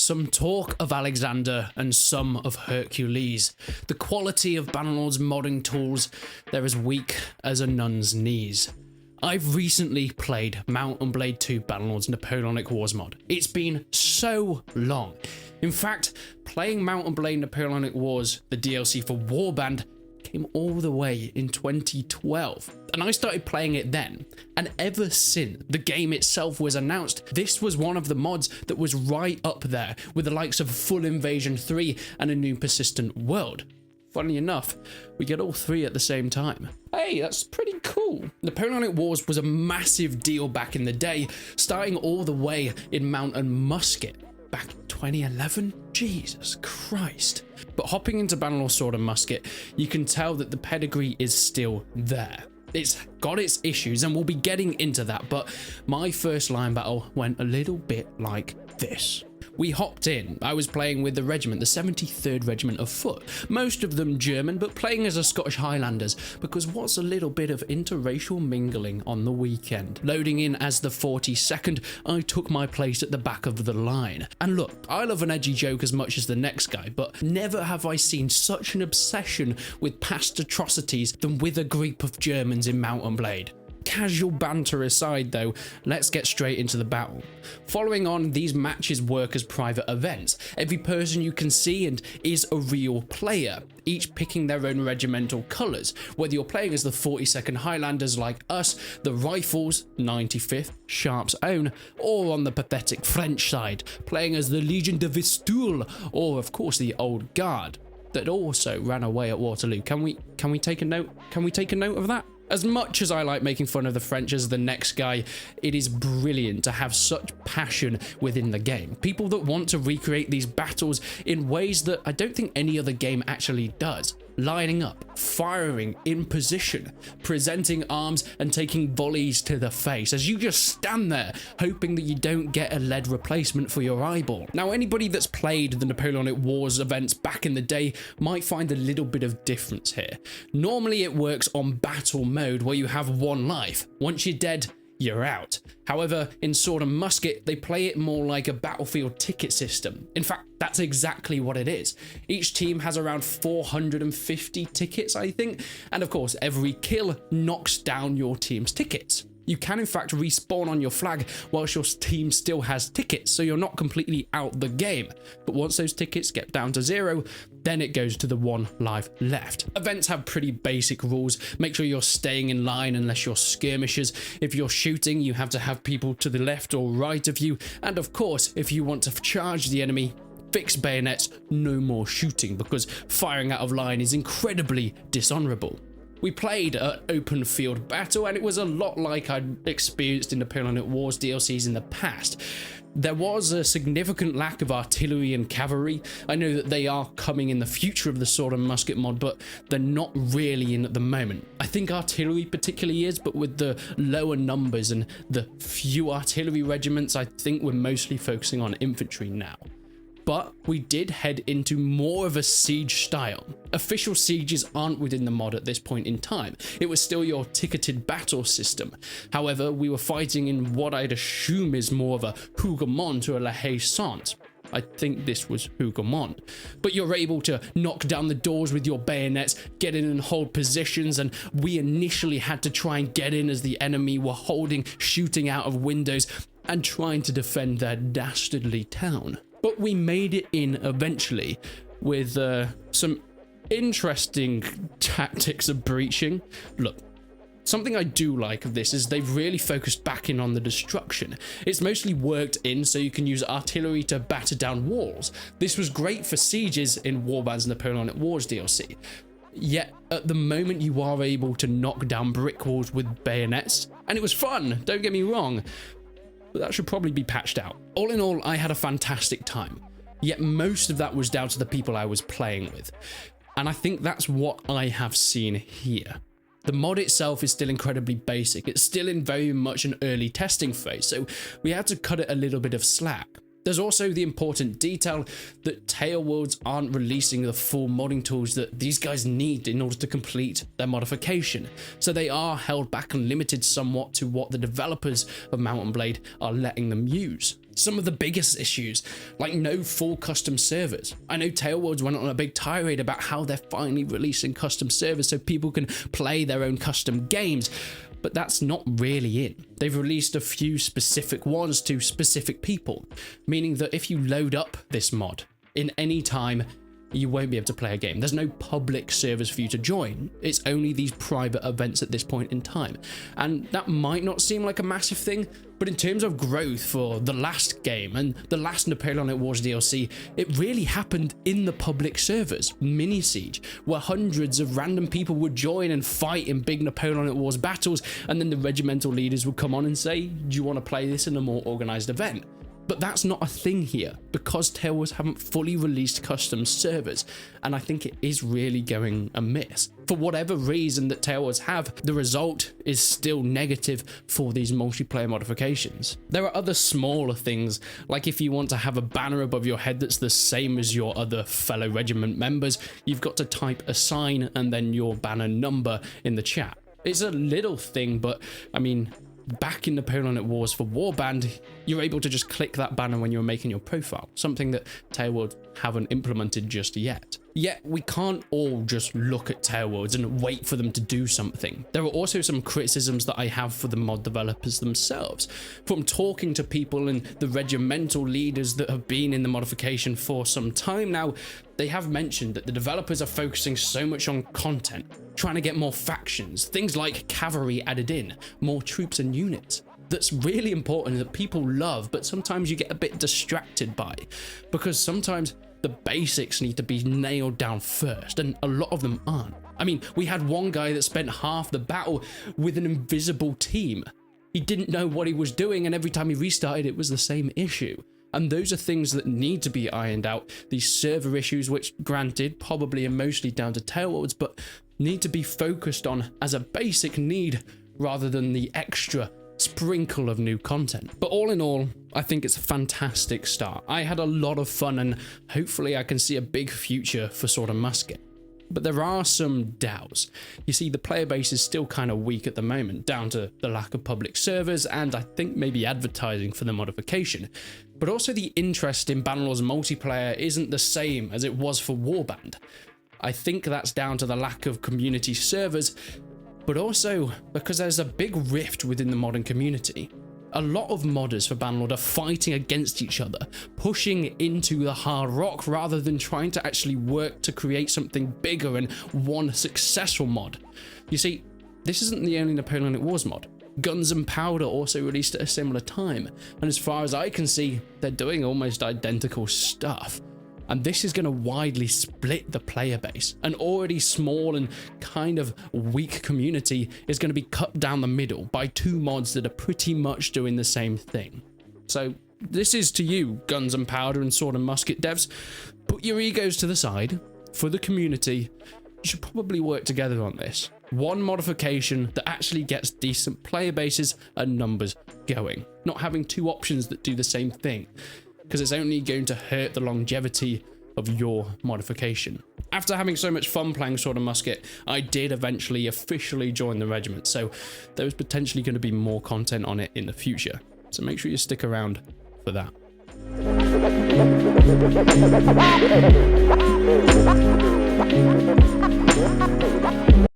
Some talk of Alexander and some of Hercules. The quality of Bannerlord's modding tools, they're as weak as a nun's knees. I've recently played Mount & Blade 2 Bannerlord's Napoleonic Wars mod. It's been so long. In fact, playing Mount & Blade Napoleonic Wars, the DLC for Warband, came all the way in 2012, and I started playing it then, and ever since the game itself was announced, this was one of the mods that was right up there with the likes of Full Invasion 3 and a new persistent world. Funny enough, we get all three at the same time. Hey, that's pretty cool. Napoleonic Wars was a massive deal back in the day, starting all the way in Mount & Musket back in 2011? Jesus Christ. But hopping into Bannerlord Sword & Musket, you can tell that the pedigree is still there. It's got its issues, and we'll be getting into that, but my first line battle went a little bit like this. We hopped in. I was playing with the regiment, the 73rd Regiment of Foot, most of them German, but playing as a Scottish Highlanders, because what's a little bit of interracial mingling on the weekend? Loading in as the 42nd, I took my place at the back of the line. And look, I love an edgy joke as much as the next guy, but never have I seen such an obsession with past atrocities than with a group of Germans in Mount & Blade. Casual banter aside though, let's get straight into the battle. Following on, these matches work as private events. Every person you can see and is a real player, each picking their own regimental colours, whether you're playing as the 42nd Highlanders like us, the Rifles, 95th, Sharp's own, or on the pathetic French side, playing as the Legion de Vistule, or of course the Old Guard, that also ran away at Waterloo. Can we take a note? Can we take a note of that? As much as I like making fun of the French as the next guy, it is brilliant to have such passion within the game. People that want to recreate these battles in ways that I don't think any other game actually does. Lining up, firing in position, presenting arms and taking volleys to the face as you just stand there hoping that you don't get a lead replacement for your eyeball. Now, anybody that's played the Napoleonic Wars events back in the day might find a little bit of difference here. Normally it works on battle mode where you have one life. Once you're dead, you're out. However, in Sword & Musket, they play it more like a battlefield ticket system. In fact, that's exactly what it is. Each team has around 450 tickets, I think, and of course, every kill knocks down your team's tickets. You can in fact respawn on your flag whilst your team still has tickets, so you're not completely out the game. But once those tickets get down to 0, then it goes to the 1 life left. Events have pretty basic rules. Make sure you're staying in line unless you're skirmishers. If you're shooting, you have to have people to the left or right of you. And of course, if you want to charge the enemy, fix bayonets, no more shooting, because firing out of line is incredibly dishonourable. We played an open field battle, and it was a lot like I'd experienced in Napoleonic Wars DLCs in the past. There was a significant lack of artillery and cavalry. I know that they are coming in the future of the Sword & Musket mod, but they're not really in at the moment. I think artillery particularly is, but with the lower numbers and the few artillery regiments, I think we're mostly focusing on infantry now. But we did head into more of a siege style. Official sieges aren't within the mod at this point in time. It was still your ticketed battle system. However, we were fighting in what I'd assume is more of a Hougoumont to a La Haye-Saint. I think this was Hougoumont. But you're able to knock down the doors with your bayonets, get in and hold positions, and we initially had to try and get in as the enemy were holding, shooting out of windows, and trying to defend their dastardly town. But we made it in eventually with some interesting tactics of breaching. Look, something I do like of this is they've really focused back in on the destruction. It's mostly worked in so you can use artillery to batter down walls. This was great for sieges in Warband's Napoleonic Wars DLC. Yet, at the moment, you are able to knock down brick walls with bayonets. And it was fun, don't get me wrong. But that should probably be patched out. All in all, I had a fantastic time, yet most of that was down to the people I was playing with. And I think that's what I have seen here. The mod itself is still incredibly basic. It's still in very much an early testing phase, so we had to cut it a little bit of slack. There's also the important detail that Tailworlds aren't releasing the full modding tools that these guys need in order to complete their modification, so they are held back and limited somewhat to what the developers of Mount & Blade are letting them use. Some of the biggest issues, like no full custom servers. I know Tailworlds went on a big tirade about how they're finally releasing custom servers so people can play their own custom games, but that's not really in. They've released a few specific ones to specific people, meaning that if you load up this mod in any time, you won't be able to play a game. There's no public servers for you to join. It's only these private events at this point in time. And that might not seem like a massive thing, but in terms of growth for the last game and the last Napoleonic Wars DLC, it really happened in the public servers, Mini Siege, where hundreds of random people would join and fight in big Napoleonic Wars battles, and then the regimental leaders would come on and say, do you want to play this in a more organized event? But that's not a thing here, because Tailworlds haven't fully released custom servers, and I think it is really going amiss. For whatever reason that Tailworlds have, the result is still negative for these multiplayer modifications. There are other smaller things, like if you want to have a banner above your head that's the same as your other fellow regiment members, you've got to type a sign and then your banner number in the chat. It's a little thing, but I mean, back in Napoleonic Wars for Warband, you're able to just click that banner when you're making your profile, something that Tailworlds haven't implemented just yet. Yet we can't all just look at Tailworlds and wait for them to do something. There are also some criticisms that I have for the mod developers themselves. From talking to people and the regimental leaders that have been in the modification for some time now, they have mentioned that the developers are focusing so much on content, trying to get more factions, things like cavalry added in, more troops and units. That's really important, that people love, but sometimes you get a bit distracted by, because sometimes the basics need to be nailed down first, and a lot of them aren't. I mean, we had one guy that spent half the battle with an invisible team. He didn't know what he was doing, and every time he restarted, it was the same issue. And those are things that need to be ironed out. These server issues, which granted probably are mostly down to Tailworlds, but need to be focused on as a basic need rather than the extra sprinkle of new content. But all in all, I think it's a fantastic start. I had a lot of fun, and hopefully I can see a big future for Sword and Musket. But there are some doubts. You see, the player base is still kind of weak at the moment, down to the lack of public servers and I think maybe advertising for the modification. But also the interest in Bannerlord's multiplayer isn't the same as it was for Warband. I think that's down to the lack of community servers, but also because there's a big rift within the modern community. A lot of modders for Bannerlord are fighting against each other, pushing into the hard rock rather than trying to actually work to create something bigger and one successful mod. You see, this isn't the only Napoleonic Wars mod. Guns and Powder also released at a similar time, and as far as I can see, they're doing almost identical stuff. And this is going to widely split the player base. An already small and kind of weak community is going to be cut down the middle by two mods that are pretty much doing the same thing. So this is to you, Guns and Powder and Sword and Musket devs. Put your egos to the side. For the community, you should probably work together on this. One modification that actually gets decent player bases and numbers going. Not having two options that do the same thing, because it's only going to hurt the longevity of your modification. After having so much fun playing Sword and Musket, I did eventually officially join the regiment, so there was potentially going to be more content on it in the future. So make sure you stick around for that.